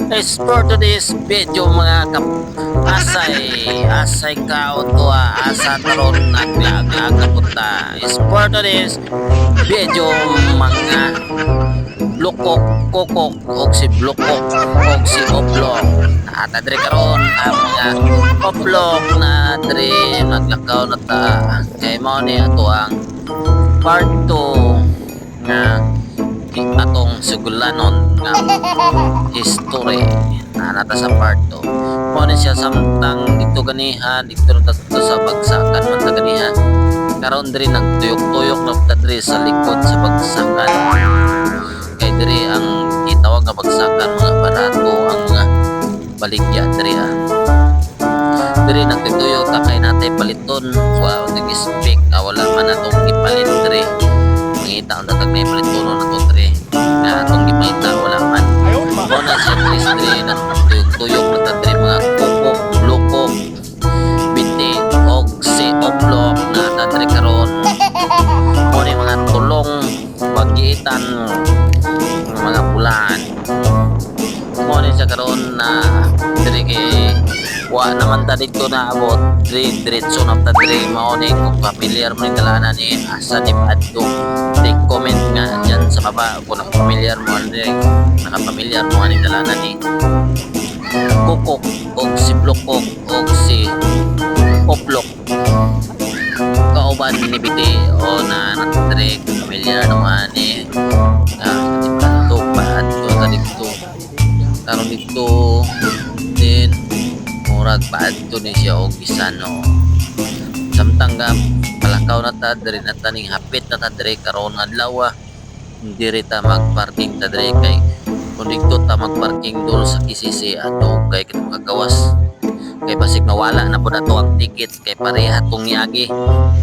As for today's video mga asay ka o tuwa asa taron naglaga is for today's video mga lukok kokok og si blukok og si oblok ata diri karon ang mga oblok na diri naglakaw na ta kay mao ni ato ang part 2 nga atong sugulanon nga history na nata sa part 2 mo ni siya samtang dito ganiha dito sa bagsakan man ta ganiha karon diri nagtuyok-tuyok na ta diri sa likod sa bagsakan kay diri ang gitawag nga bagsakan mga barato ang mga baligya diri nagtuyok ta kay natay paliton wa nag-speak wala man atong ipalit diri mangita ang datag na ipaliton na to diri na atong gipangita wala man mo na siya diri na tuyok na ta diri mga kokok lukok binti og si oblok na ta diri karon mo ni mga tulong pagitan mga bulan mo ni siya karon na diri kay wa naman ta dito na abot diretso na ta diri mao ni kung familiar mo ni dalanan ni asa ni adto take comment nga diyan sa baba kung familiar mo ni nakapamilyar mo ni dalanan ni kokok og si blokok og si oblok kauban ni biti o na natri familiar naman ni adto pa adto ta dito karon dito din murag paadto ni siya og bisan no samtang nga palakaw na ta diri na taning hapit na ta diri karon adlaw diri ta magparking ta diri kay kung dito ta magparking dul sa KCC ato kay kita makagawas kay basig nawala na pud ato ang ticket kay pareha tong niagi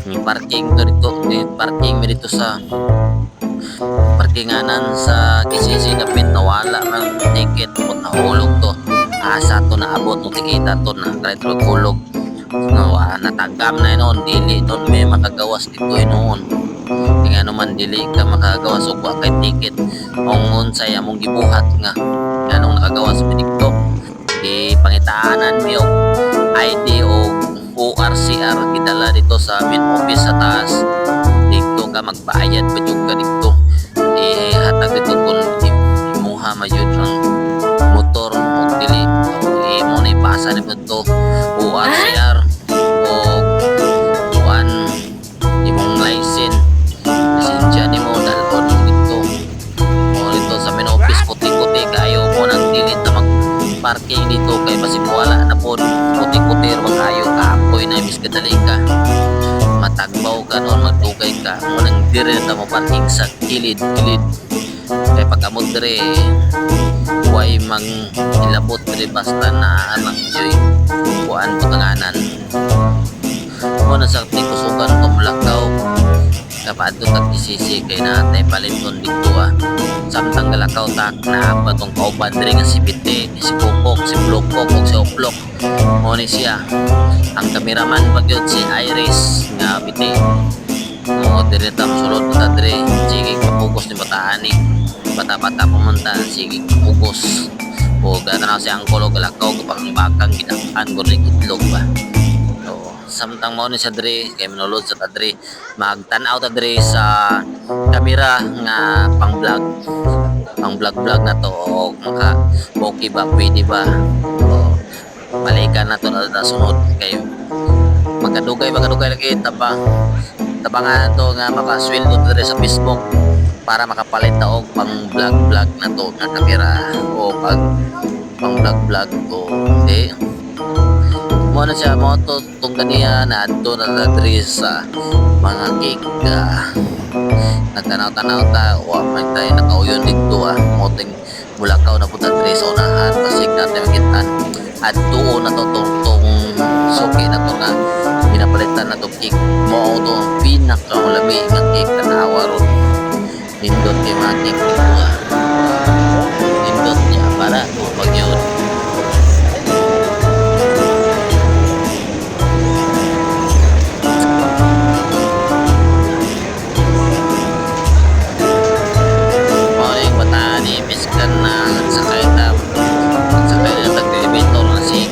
ni parking to dito ni parking mi dito sa parkinganan sa KCC kapit nawala man ticket pud nahulog to asa to naabot ng tikita to na kahit hulog no, natagam na noon dili doon may makagawas dito noon kaya naman dili ka makagawas og wa kay ticket kung unsay among gibuhat nga anong nakagawas mi dito ipangitaanan mi og ID o ORCR gidala dito sa main office sa taas dito ka magbayad pa jud ka dito hatag dito kung imuha mayud ang motor o dili mo na ipasa ni to ORCR o kuan imong license lisensya ni mo dalon dito mo dito sa main office puti-puti kayo mo nang dili ta mag-parking dito kay basig wala na po puti-puti ra kayo kaapoy na imbis kadali ka matagbaw ka noon magdugay ka mo nang dire ta mo parking sa kilid-kilid kay pagkamot dire way mang ilabot diri basta na anak joy kuan patanganan mo na sa tikusugan ko mulakaw kapag ito tag-isisi kay natay paliton dito samtang galakaw tak na batong kauban diri nga si Biti si Kokok si Blokok o si Oplok mo ni siya ang kameraman pagyod si Iris nga Biti mo diri tam sulod ta diri sige kapugos ni bataan ni bata-bata pumunta sige kapugos o gana na si angkolo galakaw kapag bakang ginakaan ko rin itlog ba samtang mo ni sa diri kay minulod sa tadri magtan-aw ta diri sa kamera nga pang vlog na to o maka okay ba pwede ba o balikan na to na sunod kay magkadugay lagi tabangan to nga makasweldo diri sa Facebook para makapalit ta og pang vlog na to nga kamera o pang vlog to di mo na siya mo to tong ganiya na adto na diri sa mga cake nagtanaw-tanaw ta wa may tayo nakauyon dito mo ting mulakaw na punta diri sa unahan pasig natin magitan adto na to tong suki na to nga pinapalitan na to cake mo to pinakamalami nga cake na nawaron nindot kay mga cake dito nindot niya para pag yun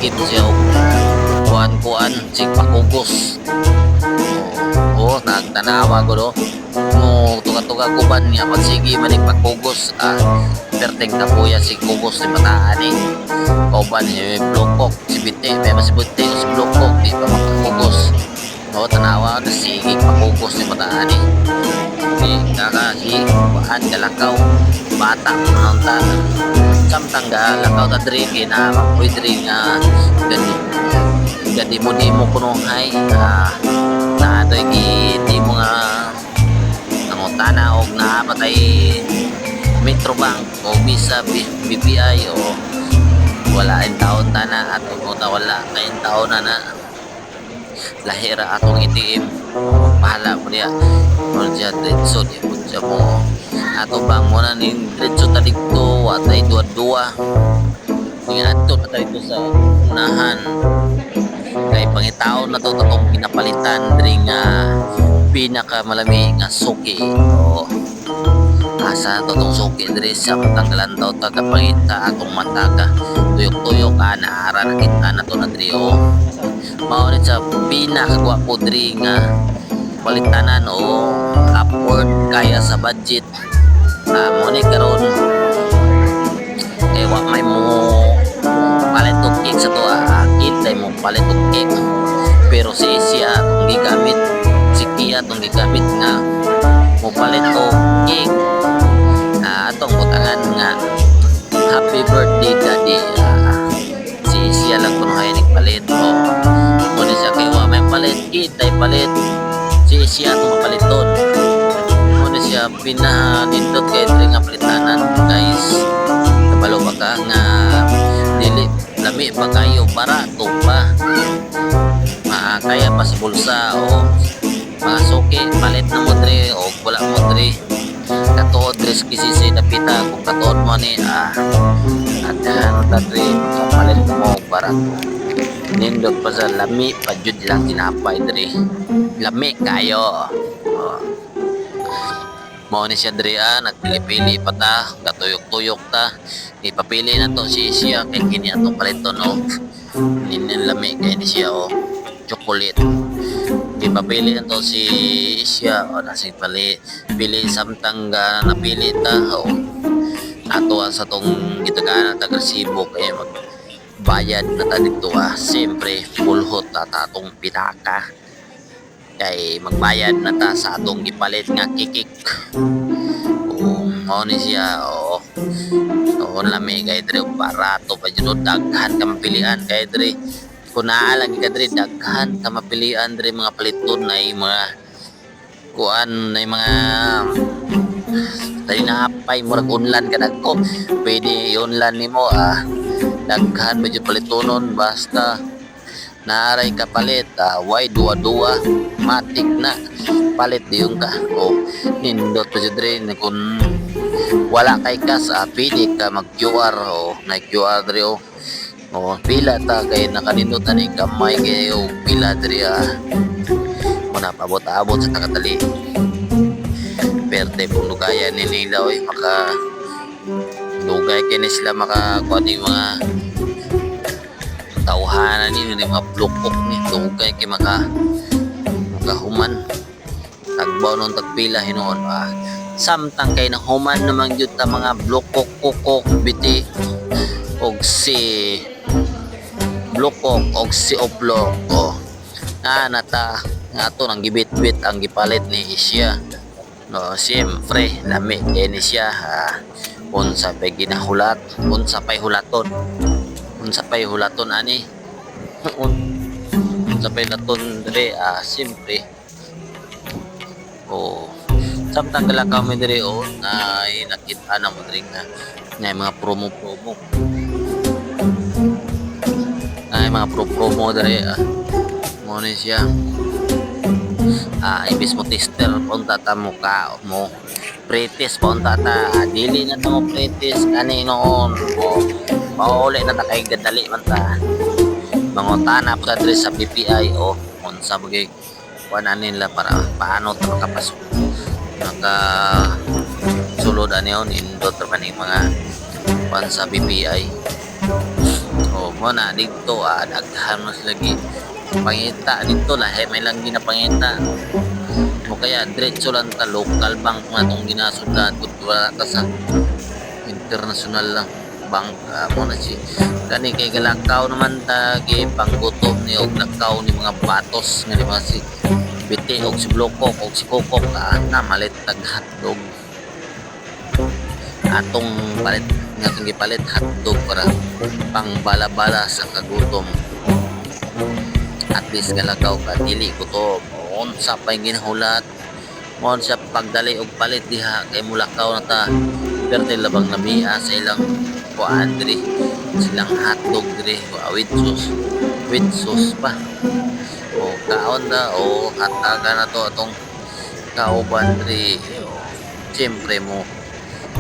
nag-iim siya og kuan si pakugos. Nagtanawa ko do mo tuga-tuga kuban niya pagsigi man pakugos perteng na kuya si kugos ni mataan kauban ni blokok si biti may masibuti si blokok di pa makakugos tanawa na sige pakugos ni mataan di kakahi kuan kalakaw bata mo nang ta samtang galakaw ta diri kinamapoy diri nga gadi mo kuno hay na ito di mo nga nangutana o napatay Metrobank o Visa, BPI o wala ang taon na at wala kayong taon na lahira atong ATM bahala mo niya mo siya dretso di mo siya mo ato bang mo na ni dretso talikto watay duwa-duwa nga ato na tayo sa unahan kay pangitaon na to tatong pinapalitan diri nga pinakamalami nga suki o asa totong suki diri sa matanggalan daw tagapangita atong mataga tuyok-tuyok naara na kita na to na diri o mao ni sa pinakagwapo diri nga palitanan o upward kaya sa budget mo ni karon kay wa may mo palit og cake sa to kitay mo palit og cake pero si siya atong gigamit si Kia atong gigamit nga mo palit og cake atong butangan nga happy birthday daddy si siya lang kuno hay nagpalit mo ni siya kay wa may palit kitay palit si siya atong mapaliton mo ni siya pinanindot kay diri nga palitanan guys kabalo ba ka nga dili lami pa kayo barato pa kaya pa sa bulsa o mga suki palit na mo dre o wala mo dre katuod dre kisisi napita kung katuod mo ni at ano ta dre palit mo barato nindot pa sa lami pa jud lang tinapay dre lami kayo mao ni siya dre nagpili-pili pa ta katuyok-tuyok ta ipapili na to si siya kay kini atong paliton lami kay ni siya chocolate ipapili na to si siya nasi pili samtang napili ta ato sa tong gitagaan taga Cebu kay magbayad na ta dito siyempre pulhot atong pitaka kay magbayad na ta sa atong gipalit nga kikik mao ni siya lami kay dre barato pa jud daghan ka mapilian kay dre kung naalang ka dre daghan ka mapilian dre mga paliton na mga kuan na mga tayo napay murag unlan ka dagko pwede unlan nimo daghan medyo palitonon basta naaray ka palit why duwa-duwa matik na palit diyon ka nindot pa jud dre kung wala kay kas pwede ka mag QR na QR dre pila ta kay nakanindot na ni kamay kay pila dre muna pabot-abot sa takatali perte kung lugayan ni nila maka lugay kay ni sila makakuha ng mga tauhanan ni mga blokok ni lugay kay makahuman tagbaw nung tagpila hinoon samtang kay nahuman naman yun ta mga blokok kukok biti og si blokok og si oplok nata nga to nang gibit-bit ang gipalit ni Isya siyempre lami kay ni siya unsa pay ginahulat unsa pay hulaton ani unsa pay laton dire siyempre samtang galakaw mo dire ay nakita na mo dire nga mga promo ay mga promo dire mo ni siya ibis mo tester punta ta mo ka mo pretis punta ta dili na ta mo pretis kani noon mauli na ta kay gadali man ta mangutana pa dire sa BPI unsa bagay kuan nila para paano ta makapasok sulod ani indot man mga kuan sa BPI mo na dito daghan mas lagi pangita dito lahi may lang ginapangita mo kaya diretso lang ta local bank nga tong ginasudlan kung wala ta sa international lang bank mo na si kani kay galakaw naman ta gi panggutom ni og lakaw ni mga batos nga di ba si biti og si blokok og si kokok na malit tag hotdog atong palit nga itong gipalit hotdog para pang bala-bala sa kagutom at least galakaw ka dili gutom unsa pa yung ginahulat mo sa pagdali og palit diha kay mulakaw na ta perte labang namiya sa ilang kuan diri silang hotdog diri with sauce pa o kaon na o hataga na to atong kauban diri siyempre mo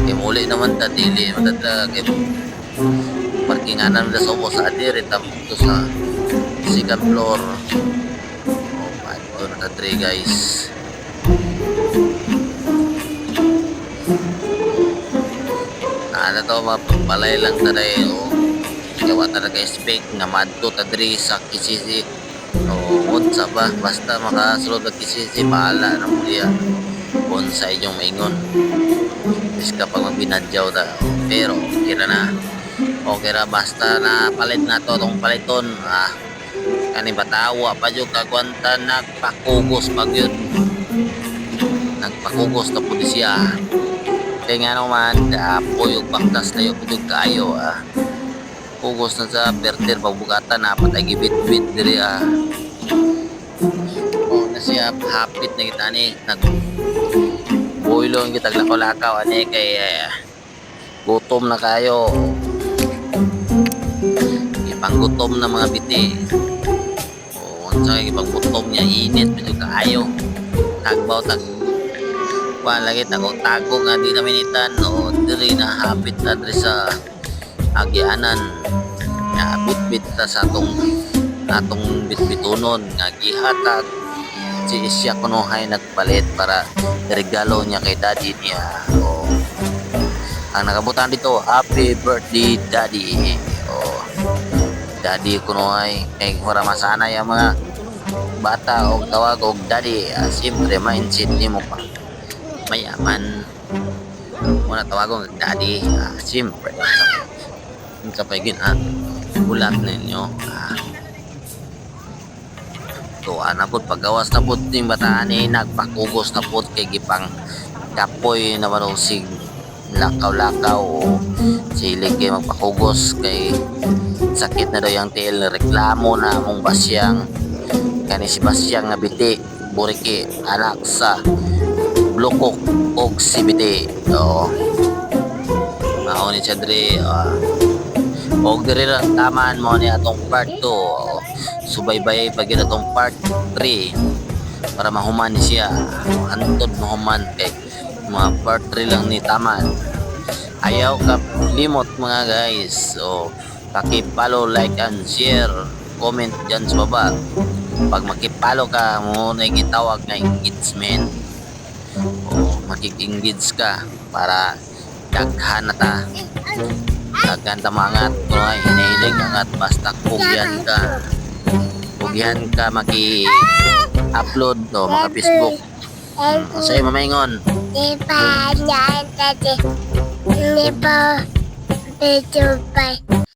kay muli naman ta dili matata kay parkinganan na sa ubos sa adiri to sa second floor o pato na ta diri guys na to mapalay lang taday o gawa talaga expect nga madto ta diri sa kisisi o unsa ba basta makasulod ang kisisi paala na mo diya unsa inyong maingon is kapag magbinadyaw ta pero okay ra basta na palit na to tong paliton kani batawa pa jud kagwanta nagpakugos pag yun nagpakugos na po siya kaya nga naman apoy yung baktas na yung pudog kayo pugos na sa perter pagbukatan patay gibit-bit diri na siya hapit na kita ni nag builong kita lakaw-lakaw ani kay gutom na kayo ipanggutom na mga biti unsa kay ipanggutom niya init pudog kayo tagbaw kuan lagi tago nga di namin itan o diri na hapit na diri sa agianan nga bitbit ta sa atong bitbitunon nga gihatag si isya kunuhay nagpalit para regalo niya kay daddy niya o ang nakabutan dito happy birthday daddy o daddy kunuhay kay mura masana yung mga bata og tawag og daddy siyempre mindset nimo pa mayaman muna tawagon ng daddy siyempre yung kapagin bulat ninyo tuwa na po paggawas na po yung bataan nagpakugos na po kay gipang kapoy na manusig lakaw-lakaw o silig kay magpakugos kay sakit na daw yung tail reklamo na mong basyang kani si basyang nga biti buriki anak sa blokok og sibiti mauni siya diri og diri lang taman mo ni atong part 2 subaybay pag yun atong part 3 para mahuman ni siya antod mahuman kay mga part 3 lang ni taman ayaw ka limot mga guys pakipalo like and share comment dyan sa baba pag makipalo ka mo na gitawag na engagement makikinggids ka para daghan na ta daghan ta mangat ay hinihilig angat basta kugyan ka maki-upload maka Facebook sa'yo mamaingon di pa yan tadi di pa video pa